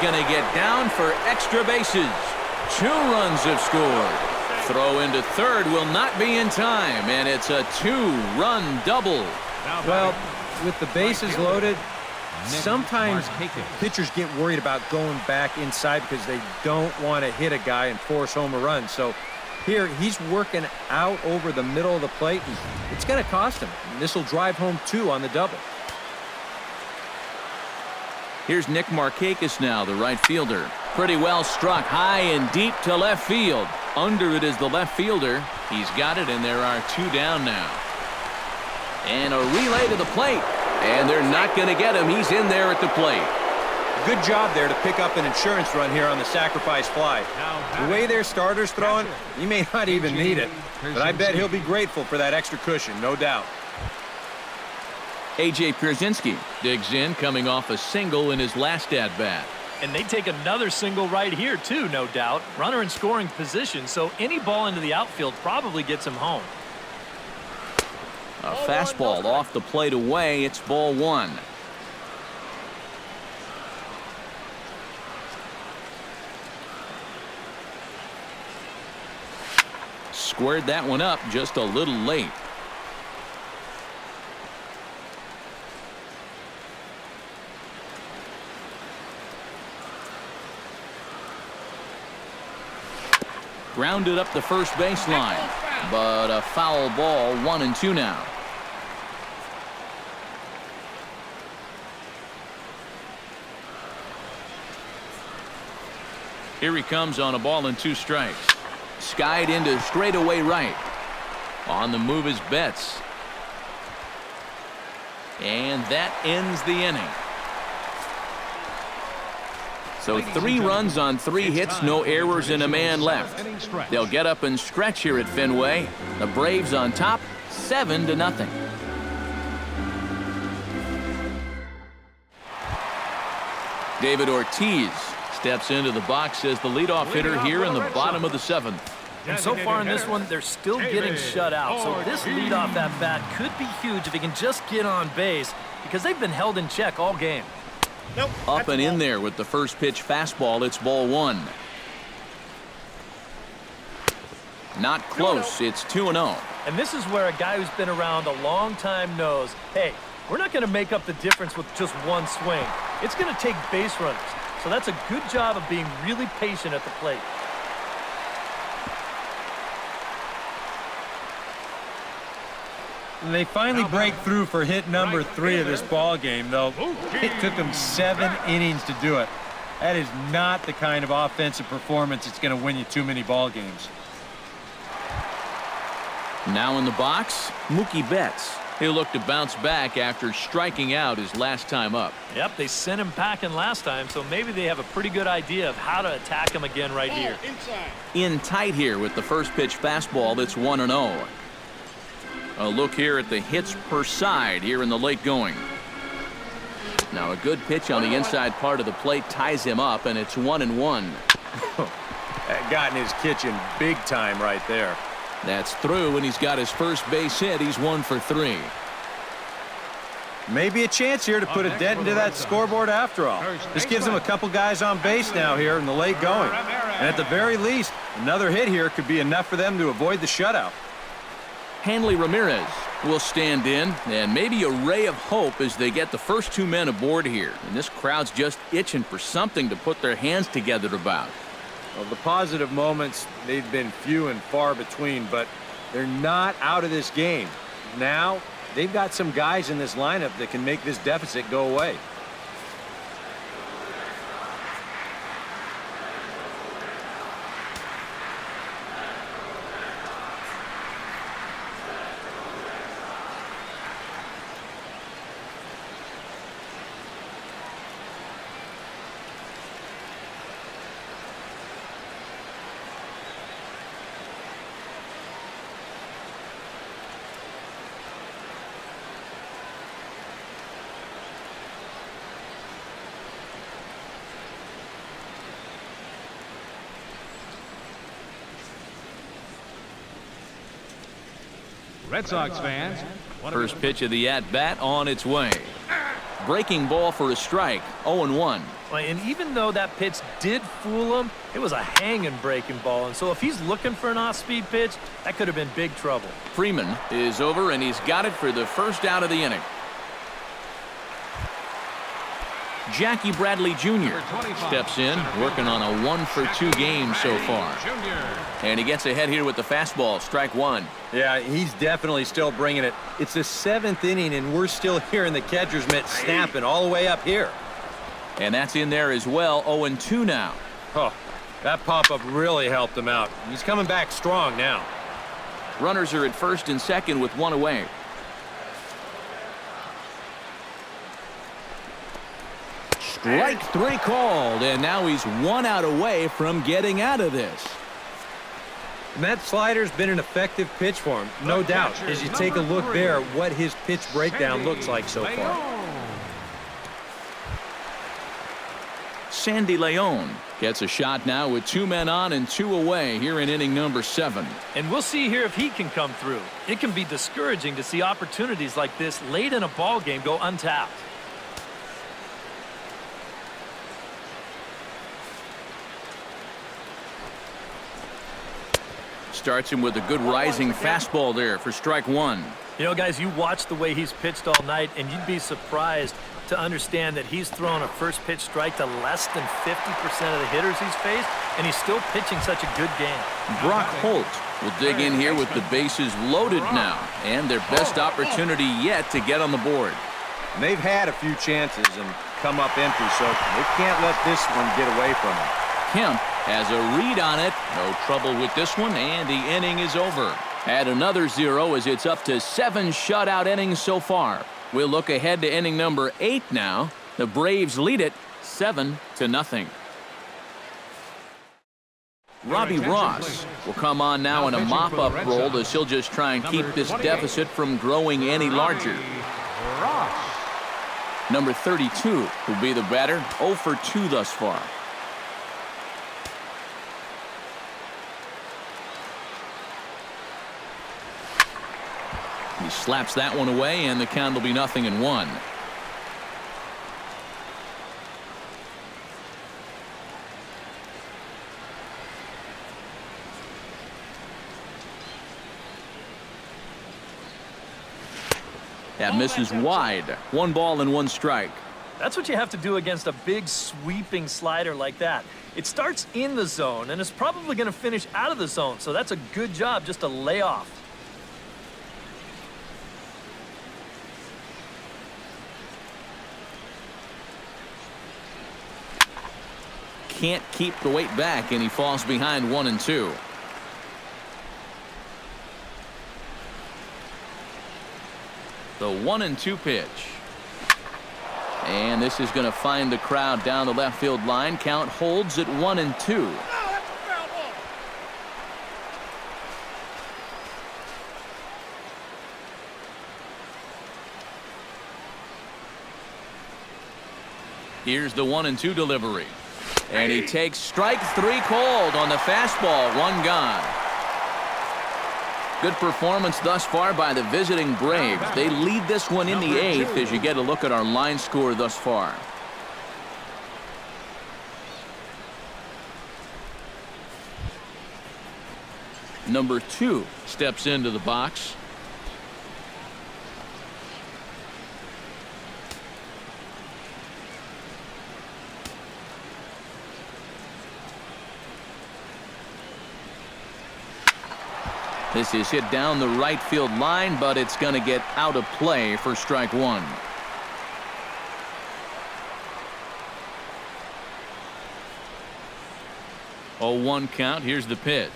going to get down for extra bases. 2 runs have scored. Throw into third will not be in time, and it's a 2-run double. Well, with the bases loaded, sometimes pitchers get worried about going back inside because they don't want to hit a guy and force home a run. So here, he's working out over the middle of the plate, and it's going to cost him. This will drive home 2 on the double. Here's Nick Markakis now, the right fielder. Pretty well struck high and deep to left field. Under it is the left fielder. He's got it, and there are 2 down now. And a relay to the plate. And they're not going to get him. He's in there at the plate. Good job there to pick up an insurance run here on the sacrifice fly. The way their starter's throwing, he may not even need it. But I bet he'll be grateful for that extra cushion, no doubt. A.J. Pierzynski digs in, coming off a single in his last at-bat. And they take another single right here, too, no doubt. Runner in scoring position, so any ball into the outfield probably gets him home. A fastball off the plate away. It's ball 1. Squared that one up just a little late. Grounded up the first baseline, but a foul ball. 1-2 now. Here he comes on a ball and 2 strikes. Skied into straightaway right. On the move is Betts. And that ends the inning. So 3 runs on 3 hits, no errors, and a man left. They'll get up and stretch here at Fenway. The Braves on top, 7-0. David Ortiz steps into the box as the leadoff hitter here in the bottom of the 7th. And so far in this one, they're still getting shut out. So this leadoff at bat could be huge if he can just get on base, because they've been held in check all game. Up and in there with the first pitch fastball. It's ball 1. Not close. It's 2-0. And this is where a guy who's been around a long time knows, hey, we're not going to make up the difference with just one swing. It's going to take base runners. So that's a good job of being really patient at the plate. They finally break through for hit number 3 of this ball game, though. It took them 7 innings to do it. That is not the kind of offensive performance that's going to win you too many ball games. Now in the box, Mookie Betts. He'll look to bounce back after striking out his last time up. Yep, they sent him packing last time, so maybe they have a pretty good idea of how to attack him again right here. In tight here with the first pitch fastball. It's 1-0. A look here at the hits per side here in the late going. Now a good pitch on the inside part of the plate ties him up, and it's 1-1. That got in his kitchen big time right there. That's through, and he's got his first base hit. He's 1 for 3. Maybe a chance here to put a dent into that scoreboard after all. This gives him a couple guys on base now here in the late going. And at the very least, another hit here could be enough for them to avoid the shutout. Hanley Ramirez will stand in, and maybe a ray of hope as they get the first 2 men aboard here. And this crowd's just itching for something to put their hands together about. Well, the positive moments, they've been few and far between, but they're not out of this game. Now, they've got some guys in this lineup that can make this deficit go away. Red Sox fans. First pitch of the at-bat on its way. Breaking ball for a strike. 0-1. And even though that pitch did fool him, it was a hanging breaking ball. And so if he's looking for an off-speed pitch, that could have been big trouble. Freeman is over, and he's got it for the first out of the inning. Jackie Bradley Jr. steps in, working on a 1-for-2 game so far. And he gets ahead here with the fastball, strike one. Yeah, he's definitely still bringing it. It's the 7th inning, and we're still hearing the catcher's mitt snapping all the way up here. And that's in there as well, 0-2 now. Oh, that pop-up really helped him out. He's coming back strong now. Runners are at first and second with one away. Strike three called, and now he's 1 out away from getting out of this. And that slider's been an effective pitch for him, no doubt. As you take a look there, what his pitch breakdown looks like so far. Sandy Leon gets a shot now with 2 men on and 2 away here in inning number 7. And we'll see here if he can come through. It can be discouraging to see opportunities like this late in a ball game go untapped. Starts him with a good rising fastball there for strike one. You know, guys, you watch the way he's pitched all night, and you'd be surprised to understand that he's thrown a first pitch strike to less than 50% of the hitters he's faced, and he's still pitching such a good game. Brock Holt will dig in here with the bases loaded now, and their best opportunity yet to get on the board. And they've had a few chances and come up empty, so they can't let this one get away from them. Kemp has a read on it. No trouble with this one, and the inning is over. Add another 0 as it's up to 7 shutout innings so far. We'll look ahead to inning number 8 now. The Braves lead it 7-0. Robbie Ross will come on now in a mop-up role as he'll just try and keep this deficit from growing any larger. Number 32 will be the batter, 0 for 2 thus far. He slaps that one away, and the count will be 0-1. That misses wide. 1 ball and 1 strike. That's what you have to do against a big sweeping slider like that. It starts in the zone, and it's probably going to finish out of the zone, so that's a good job just to lay off. Can't keep the weight back, and he falls behind 1-2. The 1-2 pitch. And this is going to find the crowd down the left field line. Count holds at 1-2. Here's the 1-2 delivery. And he takes strike 3 called on the fastball. 1 gone. Good performance thus far by the visiting Braves. They lead this one in the 8th as you get a look at our line score thus far. Number 2 steps into the box. This is hit down the right field line, but it's going to get out of play for strike 1. Oh, 1 count. Here's the pitch.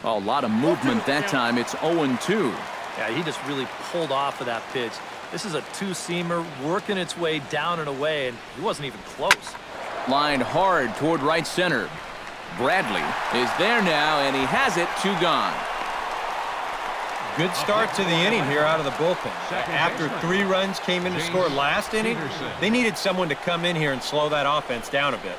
Oh, a lot of movement that time. It's 0-2. Yeah, he just really pulled off of that pitch. This is a 2-seamer working its way down and away, and he wasn't even close. Lined hard toward right center. Bradley is there now, and he has it. 2 gone. Good start to the inning here out of the bullpen. After 3 runs came in to score last inning, they needed someone to come in here and slow that offense down a bit.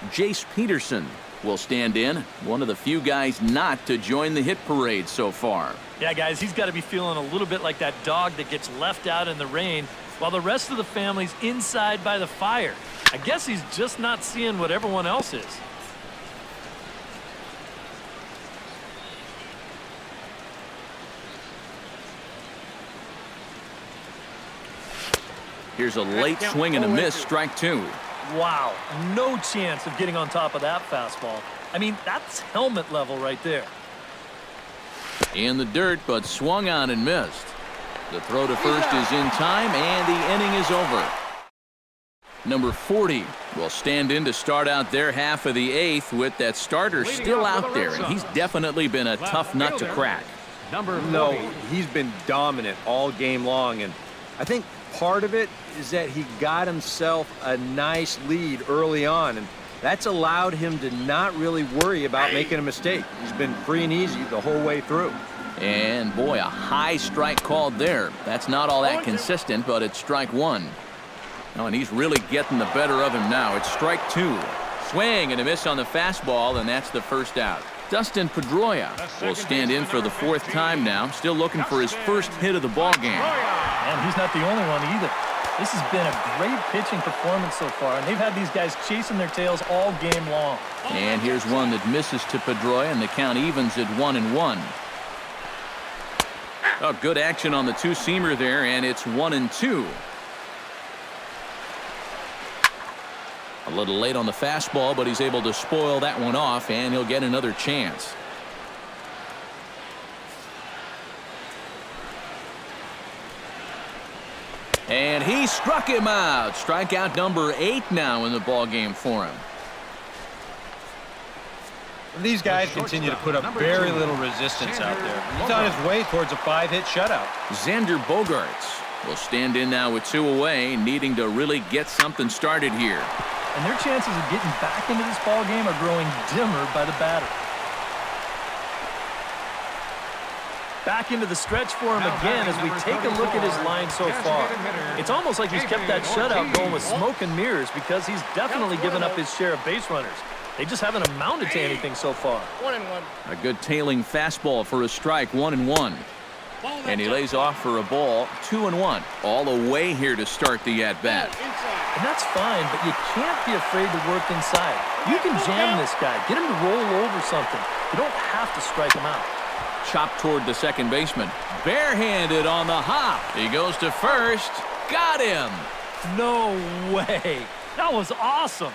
Jace Peterson will stand in. One of the few guys not to join the hit parade so far. Yeah, guys, he's got to be feeling a little bit like that dog that gets left out in the rain while the rest of the family's inside by the fire. I guess he's just not seeing what everyone else is. Here's a late swing and a miss, strike two. Wow, no chance of getting on top of that fastball. I mean, that's helmet level right there. In the dirt, but swung on and missed. The throw to first is in time, and the inning is over. Number 40 will stand in to start out their half of the eighth with that starter still out there, and he's definitely been a tough nut to crack. No, he's been dominant all game long, and I think part of it is that he got himself a nice lead early on, and that's allowed him to not really worry about making a mistake. He's been free and easy the whole way through. And boy, a high strike called there. That's not all that consistent, but it's strike one. Oh, and he's really getting the better of him now. It's strike two. Swing and a miss on the fastball, and that's the first out. Dustin Pedroia will stand in for the fourth time now, still looking for his first hit of the ball game. And he's not the only one either. This has been a great pitching performance so far, and they've had these guys chasing their tails all game long. And here's one that misses to Pedroia, and the count evens at 1-1. Oh, good action on the two-seamer there, and it's 1-2. A little late on the fastball, but he's able to spoil that one off, and he'll get another chance. And he struck him out. Strikeout number 8 now in the ballgame for him. These guys continue to put up very little resistance out there. He's on his way towards a 5-hit shutout. Xander Bogaerts will stand in now with 2 away, needing to really get something started here. And their chances of getting back into this ball game are growing dimmer by the batter. Back into the stretch for him again as we take a look at his line so far. It's almost like he's kept that shutout going with smoke and mirrors because he's definitely given up his share of base runners. They just haven't amounted to anything so far. 1-1. A good tailing fastball for a strike, 1-1. And he lays off for a ball, 2-1. All away here to start the at-bat. And that's fine, but you can't be afraid to work inside. You can jam this guy, get him to roll over something. You don't have to strike him out. Chopped toward the second baseman. Barehanded on the hop. He goes to first. Got him. No way. That was awesome.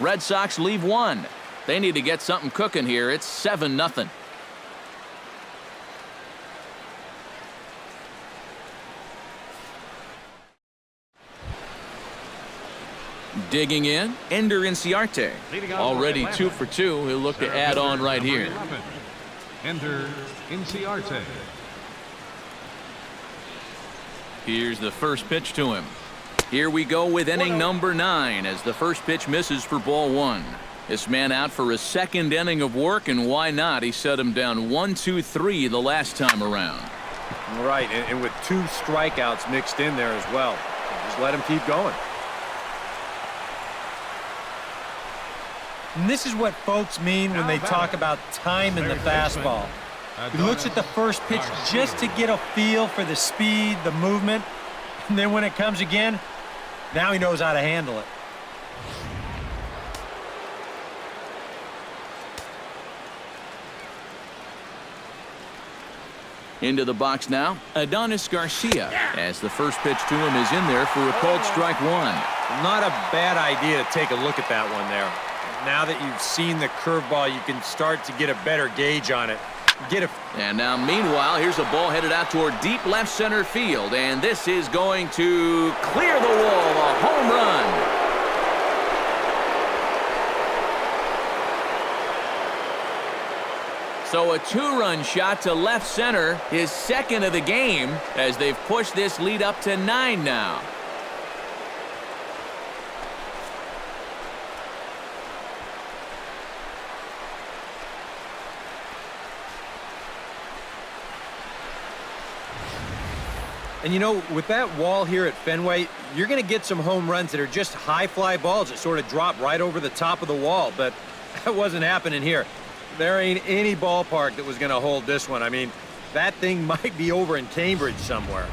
Red Sox leave 1. They need to get something cooking here. It's 7-0. Digging in, Ender Inciarte. Already 2 for 2. He'll look to add on right here. Ender Inciarte. Here's the first pitch to him. Here we go with inning number 9 as the first pitch misses for ball 1. This man out for a second inning of work, and why not? He set him down 1-2-3 the last time around. Right, and with 2 strikeouts mixed in there as well. Just let him keep going. And this is what folks mean when they talk about time in the fastball. He looks at the first pitch just to get a feel for the speed, the movement, and then when it comes again, now he knows how to handle it. Into the box now, Adonis Garcia, as the first pitch to him is in there for a called strike 1. Not a bad idea to take a look at that one there. Now that you've seen the curveball, you can start to get a better gauge on it. And now, meanwhile, here's a ball headed out toward deep left center field, and this is going to clear the wall, a home run. So a 2-run shot to left center, his second of the game, as they've pushed this lead up to 9 now. And, you know, with that wall here at Fenway, you're going to get some home runs that are just high fly balls that sort of drop right over the top of the wall. But That wasn't happening here. There ain't any ballpark that was going to hold this one. I mean, that thing might be over in Cambridge somewhere.